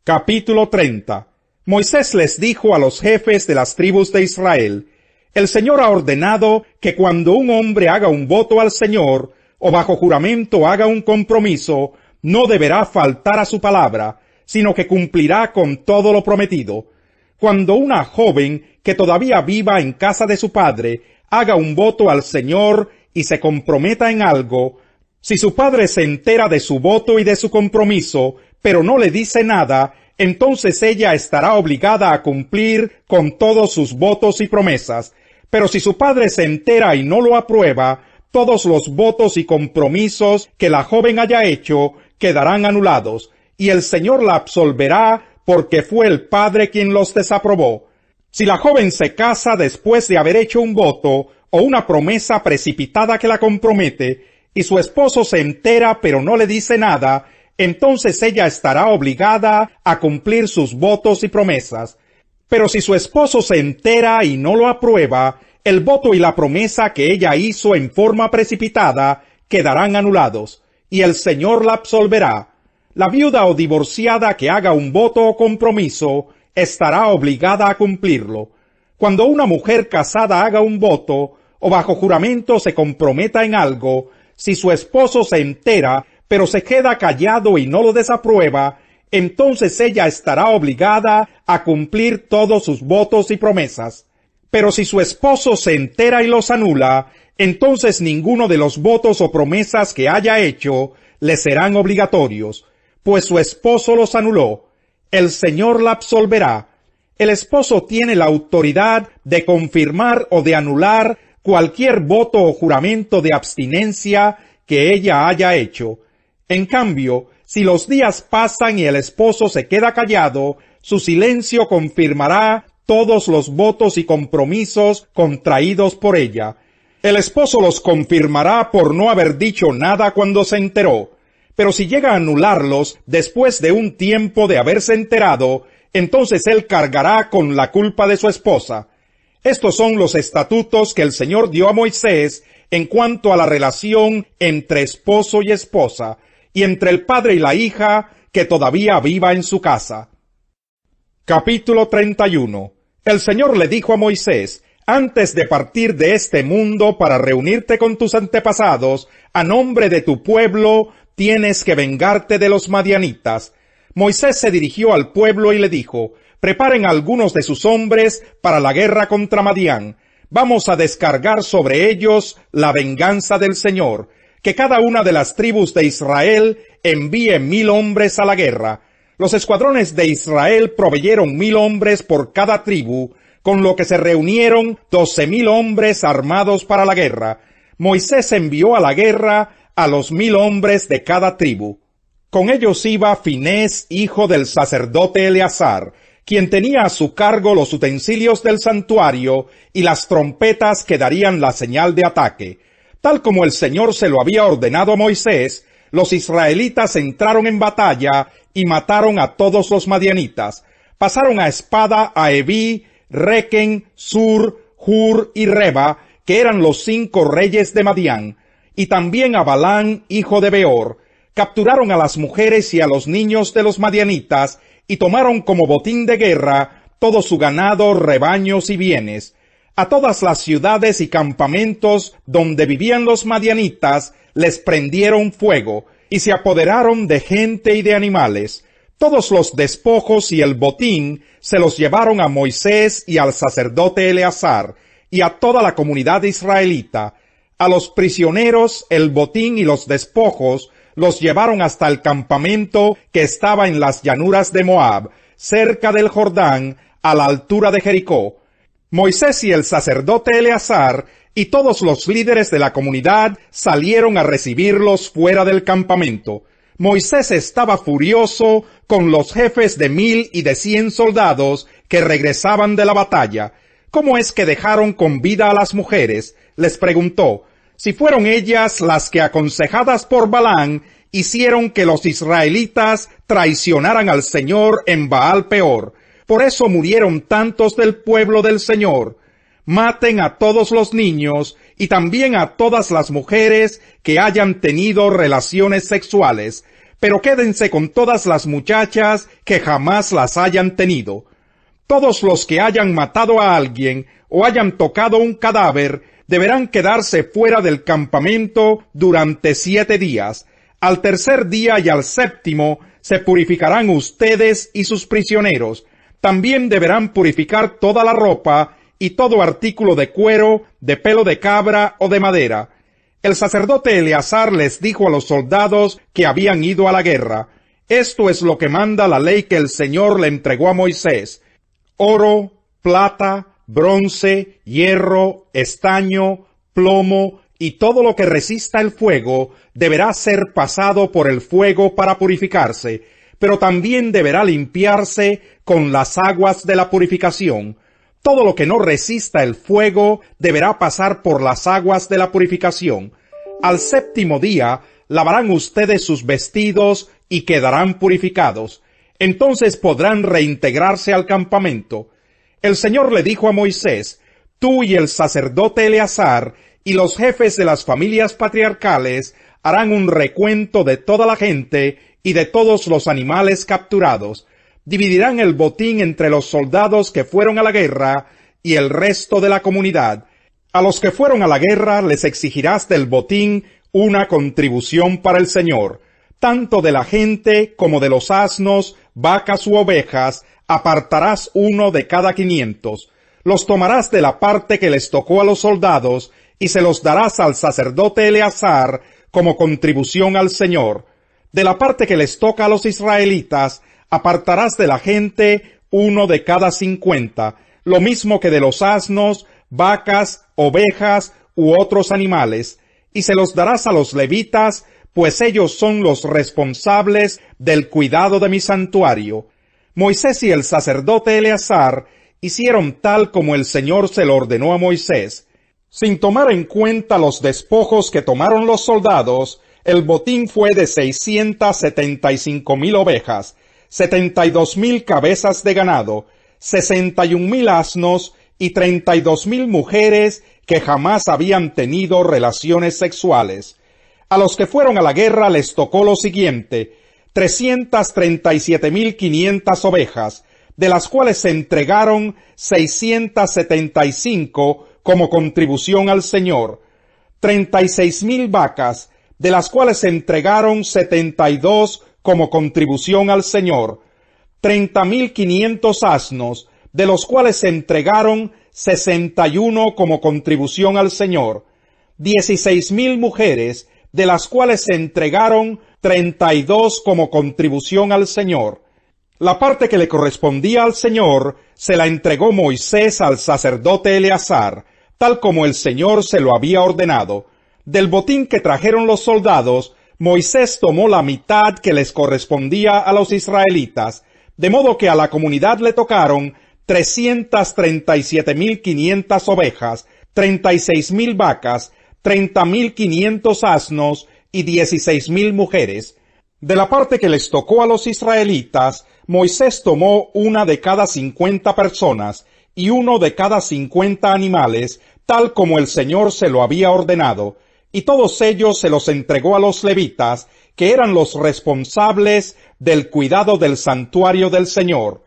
Capítulo 30. Moisés les dijo a los jefes de las tribus de Israel: El Señor ha ordenado que cuando un hombre haga un voto al Señor, o bajo juramento haga un compromiso, no deberá faltar a su palabra, sino que cumplirá con todo lo prometido. Cuando una joven que todavía viva en casa de su padre haga un voto al Señor y se comprometa en algo, si su padre se entera de su voto y de su compromiso, pero no le dice nada, entonces ella estará obligada a cumplir con todos sus votos y promesas. Pero si su padre se entera y no lo aprueba, todos los votos y compromisos que la joven haya hecho quedarán anulados, y el Señor la absolverá porque fue el padre quien los desaprobó. Si la joven se casa después de haber hecho un voto o una promesa precipitada que la compromete, y su esposo se entera pero no le dice nada, entonces ella estará obligada a cumplir sus votos y promesas. Pero si su esposo se entera y no lo aprueba, el voto y la promesa que ella hizo en forma precipitada quedarán anulados, y el Señor la absolverá. La viuda o divorciada que haga un voto o compromiso estará obligada a cumplirlo. Cuando una mujer casada haga un voto, o bajo juramento se comprometa en algo, si su esposo se entera, pero se queda callado y no lo desaprueba, entonces ella estará obligada a cumplir todos sus votos y promesas. Pero si su esposo se entera y los anula, entonces ninguno de los votos o promesas que haya hecho le serán obligatorios, pues su esposo los anuló. El Señor la absolverá. El esposo tiene la autoridad de confirmar o de anular cualquier voto o juramento de abstinencia que ella haya hecho. En cambio, si los días pasan y el esposo se queda callado, su silencio confirmará todos los votos y compromisos contraídos por ella. El esposo los confirmará por no haber dicho nada cuando se enteró. Pero si llega a anularlos después de un tiempo de haberse enterado, entonces él cargará con la culpa de su esposa. Estos son los estatutos que el Señor dio a Moisés en cuanto a la relación entre esposo y esposa, y entre el padre y la hija que todavía viva en su casa. Capítulo 31. El Señor le dijo a Moisés: Antes de partir de este mundo para reunirte con tus antepasados, a nombre de tu pueblo, tienes que vengarte de los madianitas. Moisés se dirigió al pueblo y le dijo: Preparen algunos de sus hombres para la guerra contra Madián. Vamos a descargar sobre ellos la venganza del Señor. Que cada una de las tribus de Israel envíe 1000 hombres a la guerra. Los escuadrones de Israel proveyeron 1000 hombres por cada tribu, con lo que se reunieron 12,000 hombres armados para la guerra. Moisés envió a la guerra a los 1000 hombres de cada tribu. Con ellos iba Finés, hijo del sacerdote Eleazar, quien tenía a su cargo los utensilios del santuario y las trompetas que darían la señal de ataque. Tal como el Señor se lo había ordenado a Moisés, los israelitas entraron en batalla y mataron a todos los madianitas. Pasaron a espada a Eví, Requen, Sur, Hur y Reba, que eran los 5 reyes de Madián, y también a Balán, hijo de Beor. Capturaron a las mujeres y a los niños de los madianitas, y tomaron como botín de guerra todo su ganado, rebaños y bienes. A todas las ciudades y campamentos donde vivían los madianitas les prendieron fuego, y se apoderaron de gente y de animales. Todos los despojos y el botín se los llevaron a Moisés y al sacerdote Eleazar, y a toda la comunidad israelita. A los prisioneros, el botín y los despojos los llevaron hasta el campamento que estaba en las llanuras de Moab, cerca del Jordán, a la altura de Jericó. Moisés y el sacerdote Eleazar y todos los líderes de la comunidad salieron a recibirlos fuera del campamento. Moisés estaba furioso con los jefes de 1000 y de 100 soldados que regresaban de la batalla. ¿Cómo es que dejaron con vida a las mujeres?, les preguntó. Si fueron ellas las que, aconsejadas por Balán, hicieron que los israelitas traicionaran al Señor en Baal Peor. Por eso murieron tantos del pueblo del Señor. Maten a todos los niños y también a todas las mujeres que hayan tenido relaciones sexuales, pero quédense con todas las muchachas que jamás las hayan tenido. Todos los que hayan matado a alguien o hayan tocado un cadáver deberán quedarse fuera del campamento durante 7 días. Al tercer día y al séptimo se purificarán ustedes y sus prisioneros. También deberán purificar toda la ropa y todo artículo de cuero, de pelo de cabra o de madera. El sacerdote Eleazar les dijo a los soldados que habían ido a la guerra: esto es lo que manda la ley que el Señor le entregó a Moisés: oro, plata, bronce, hierro, estaño, plomo y todo lo que resista el fuego deberá ser pasado por el fuego para purificarse, pero también deberá limpiarse con las aguas de la purificación. Todo lo que no resista el fuego deberá pasar por las aguas de la purificación. Al séptimo día lavarán ustedes sus vestidos y quedarán purificados. Entonces podrán reintegrarse al campamento. El Señor le dijo a Moisés: tú y el sacerdote Eleazar y los jefes de las familias patriarcales harán un recuento de toda la gente y de todos los animales capturados. Dividirán el botín entre los soldados que fueron a la guerra y el resto de la comunidad. A los que fueron a la guerra les exigirás del botín una contribución para el Señor. Tanto de la gente como de los asnos, vacas u ovejas, apartarás uno de cada 500. Los tomarás de la parte que les tocó a los soldados y se los darás al sacerdote Eleazar como contribución al Señor. De la parte que les toca a los israelitas, apartarás de la gente uno de cada 50, lo mismo que de los asnos, vacas, ovejas u otros animales, y se los darás a los levitas, pues ellos son los responsables del cuidado de mi santuario. Moisés y el sacerdote Eleazar hicieron tal como el Señor se lo ordenó a Moisés. Sin tomar en cuenta los despojos que tomaron los soldados, el botín fue de 675,000 ovejas, 72,000 cabezas de ganado, 61,000 asnos y 32,000 mujeres que jamás habían tenido relaciones sexuales. A los que fueron a la guerra les tocó lo siguiente: 337,500 ovejas, de las cuales se entregaron 675 como contribución al Señor, 36,000 vacas, de las cuales se entregaron 72 como contribución al Señor, 30,500 asnos, de los cuales se entregaron 61 como contribución al Señor, 16,000 mujeres, de las cuales se entregaron 32 como contribución al Señor. La parte que le correspondía al Señor se la entregó Moisés al sacerdote Eleazar, tal como el Señor se lo había ordenado. Del botín que trajeron los soldados, Moisés tomó la mitad que les correspondía a los israelitas, de modo que a la comunidad le tocaron 337,500 ovejas, 36,000 vacas, 30,500 asnos y 16,000 mujeres. De la parte que les tocó a los israelitas, Moisés tomó una de cada 50 personas y uno de cada 50 animales, tal como el Señor se lo había ordenado, y todos ellos se los entregó a los levitas, que eran los responsables del cuidado del santuario del Señor.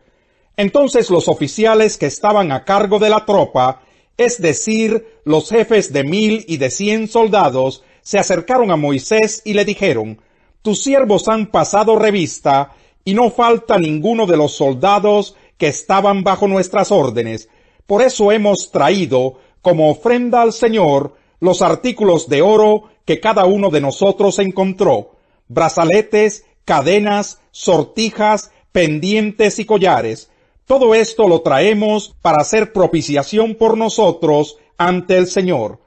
Entonces los oficiales que estaban a cargo de la tropa, es decir, los jefes de 1,000 y de 100 soldados, se acercaron a Moisés y le dijeron: tus siervos han pasado revista, y no falta ninguno de los soldados que estaban bajo nuestras órdenes. Por eso hemos traído, como ofrenda al Señor, los artículos de oro que cada uno de nosotros encontró: brazaletes, cadenas, sortijas, pendientes y collares. Todo esto lo traemos para hacer propiciación por nosotros ante el Señor.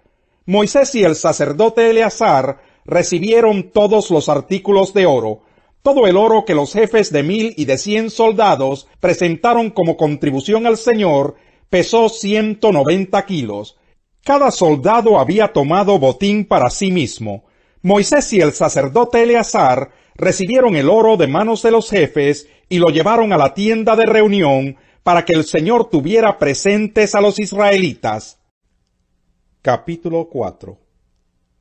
Moisés y el sacerdote Eleazar recibieron todos los artículos de oro, todo el oro que los jefes de 1,000 y de 100 soldados presentaron como contribución al Señor pesó 190 kilos. Cada soldado había tomado botín para sí mismo. Moisés y el sacerdote Eleazar recibieron el oro de manos de los jefes y lo llevaron a la tienda de reunión para que el Señor tuviera presentes a los israelitas. Capítulo 4.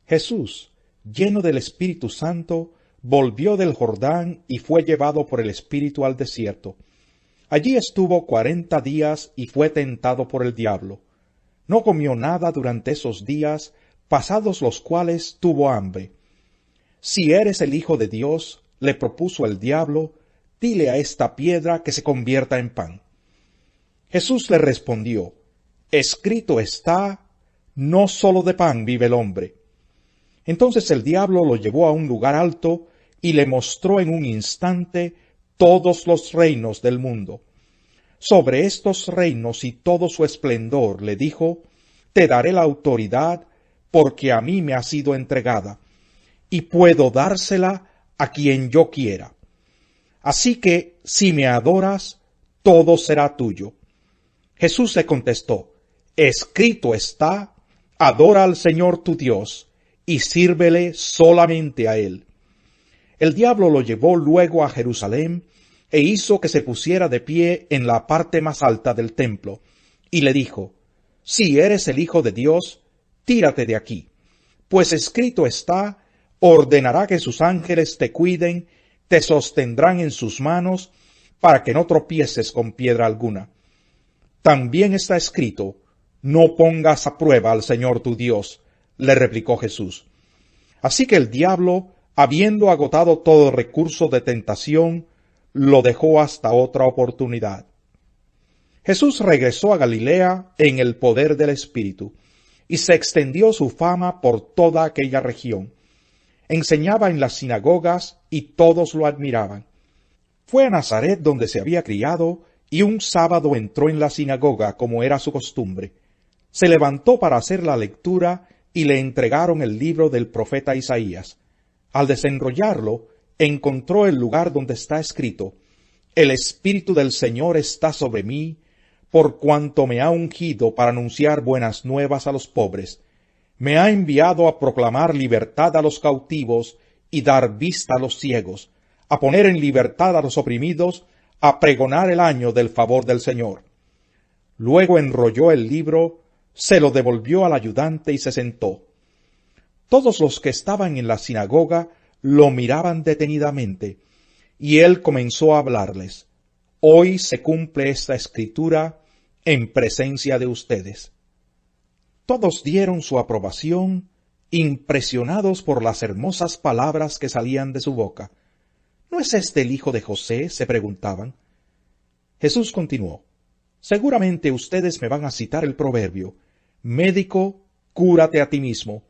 Jesús, lleno del Espíritu Santo, volvió del Jordán y fue llevado por el Espíritu al desierto. Allí estuvo 40 días y fue tentado por el diablo. No comió nada durante esos días, pasados los cuales tuvo hambre. Si eres el Hijo de Dios, le propuso el diablo, dile a esta piedra que se convierta en pan. Jesús le respondió, escrito está, no sólo de pan vive el hombre. Entonces el diablo lo llevó a un lugar alto y le mostró en un instante todos los reinos del mundo. Sobre estos reinos y todo su esplendor le dijo, te daré la autoridad, porque a mí me ha sido entregada, y puedo dársela a quien yo quiera. Así que, si me adoras, todo será tuyo. Jesús le contestó, escrito está, adora al Señor tu Dios, y sírvele solamente a Él. El diablo lo llevó luego a Jerusalén, e hizo que se pusiera de pie en la parte más alta del templo, y le dijo, si eres el Hijo de Dios, tírate de aquí, pues escrito está, ordenará que sus ángeles te cuiden, te sostendrán en sus manos, para que no tropieces con piedra alguna. También está escrito, no pongas a prueba al Señor tu Dios, le replicó Jesús. Así que el diablo, habiendo agotado todo recurso de tentación, lo dejó hasta otra oportunidad. Jesús regresó a Galilea en el poder del Espíritu, y se extendió su fama por toda aquella región. Enseñaba en las sinagogas y todos lo admiraban. Fue a Nazaret donde se había criado, y un sábado entró en la sinagoga como era su costumbre. Se levantó para hacer la lectura y le entregaron el libro del profeta Isaías. Al desenrollarlo, encontró el lugar donde está escrito, el Espíritu del Señor está sobre mí, por cuanto me ha ungido para anunciar buenas nuevas a los pobres. Me ha enviado a proclamar libertad a los cautivos y dar vista a los ciegos, a poner en libertad a los oprimidos, a pregonar el año del favor del Señor. Luego enrolló el libro, se lo devolvió al ayudante y se sentó. Todos los que estaban en la sinagoga lo miraban detenidamente, y él comenzó a hablarles. Hoy se cumple esta escritura en presencia de ustedes. Todos dieron su aprobación, impresionados por las hermosas palabras que salían de su boca. ¿No es este el hijo de José?, se preguntaban. Jesús continuó, seguramente ustedes me van a citar el proverbio, médico, cúrate a ti mismo.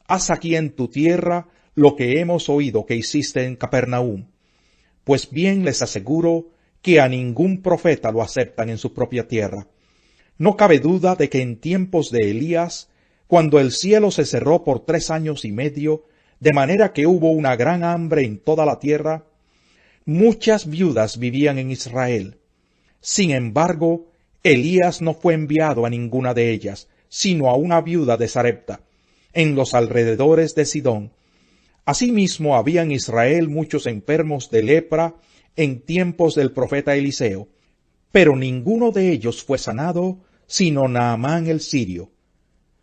Haz aquí en tu tierra lo que hemos oído que hiciste en Capernaum. Pues bien les aseguro que a ningún profeta lo aceptan en su propia tierra. No cabe duda de que en tiempos de Elías, cuando el cielo se cerró por 3 años y medio, de manera que hubo una gran hambre en toda la tierra, muchas viudas vivían en Israel. Sin embargo, Elías no fue enviado a ninguna de ellas, sino a una viuda de Sarepta, en los alrededores de Sidón. Asimismo había en Israel muchos enfermos de lepra en tiempos del profeta Eliseo, pero ninguno de ellos fue sanado, sino Naamán el sirio.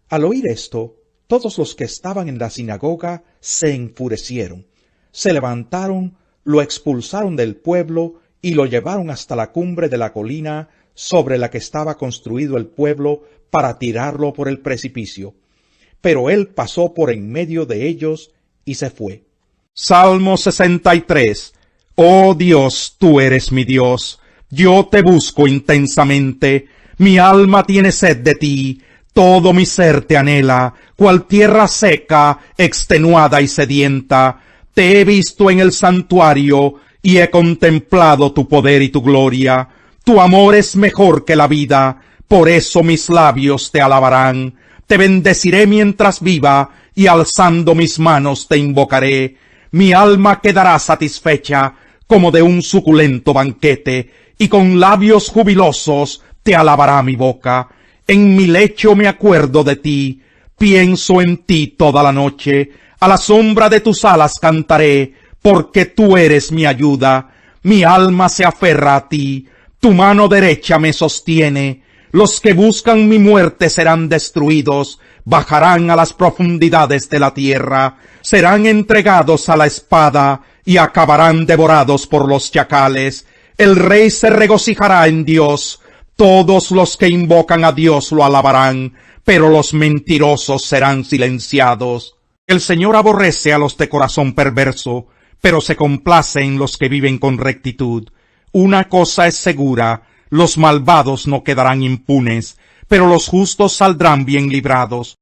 Al oír esto, todos los que estaban en la sinagoga se enfurecieron, se levantaron, lo expulsaron del pueblo y lo llevaron hasta la cumbre de la colina sobre la que estaba construido el pueblo para tirarlo por el precipicio. Pero él pasó por en medio de ellos y se fue. Salmo 63. Oh Dios, tú eres mi Dios. Yo te busco intensamente. Mi alma tiene sed de ti. Todo mi ser te anhela, cual tierra seca, extenuada y sedienta. Te he visto en el santuario y he contemplado tu poder y tu gloria. Tu amor es mejor que la vida, por eso mis labios te alabarán. Te bendeciré mientras viva, y alzando mis manos te invocaré. Mi alma quedará satisfecha, como de un suculento banquete, y con labios jubilosos te alabará mi boca. En mi lecho me acuerdo de ti, pienso en ti toda la noche. A la sombra de tus alas cantaré, porque tú eres mi ayuda. Mi alma se aferra a ti, tu mano derecha me sostiene. Los que buscan mi muerte serán destruidos, bajarán a las profundidades de la tierra, serán entregados a la espada y acabarán devorados por los chacales. El rey se regocijará en Dios, todos los que invocan a Dios lo alabarán, pero los mentirosos serán silenciados. El Señor aborrece a los de corazón perverso, pero se complace en los que viven con rectitud. Una cosa es segura, los malvados no quedarán impunes, pero los justos saldrán bien librados.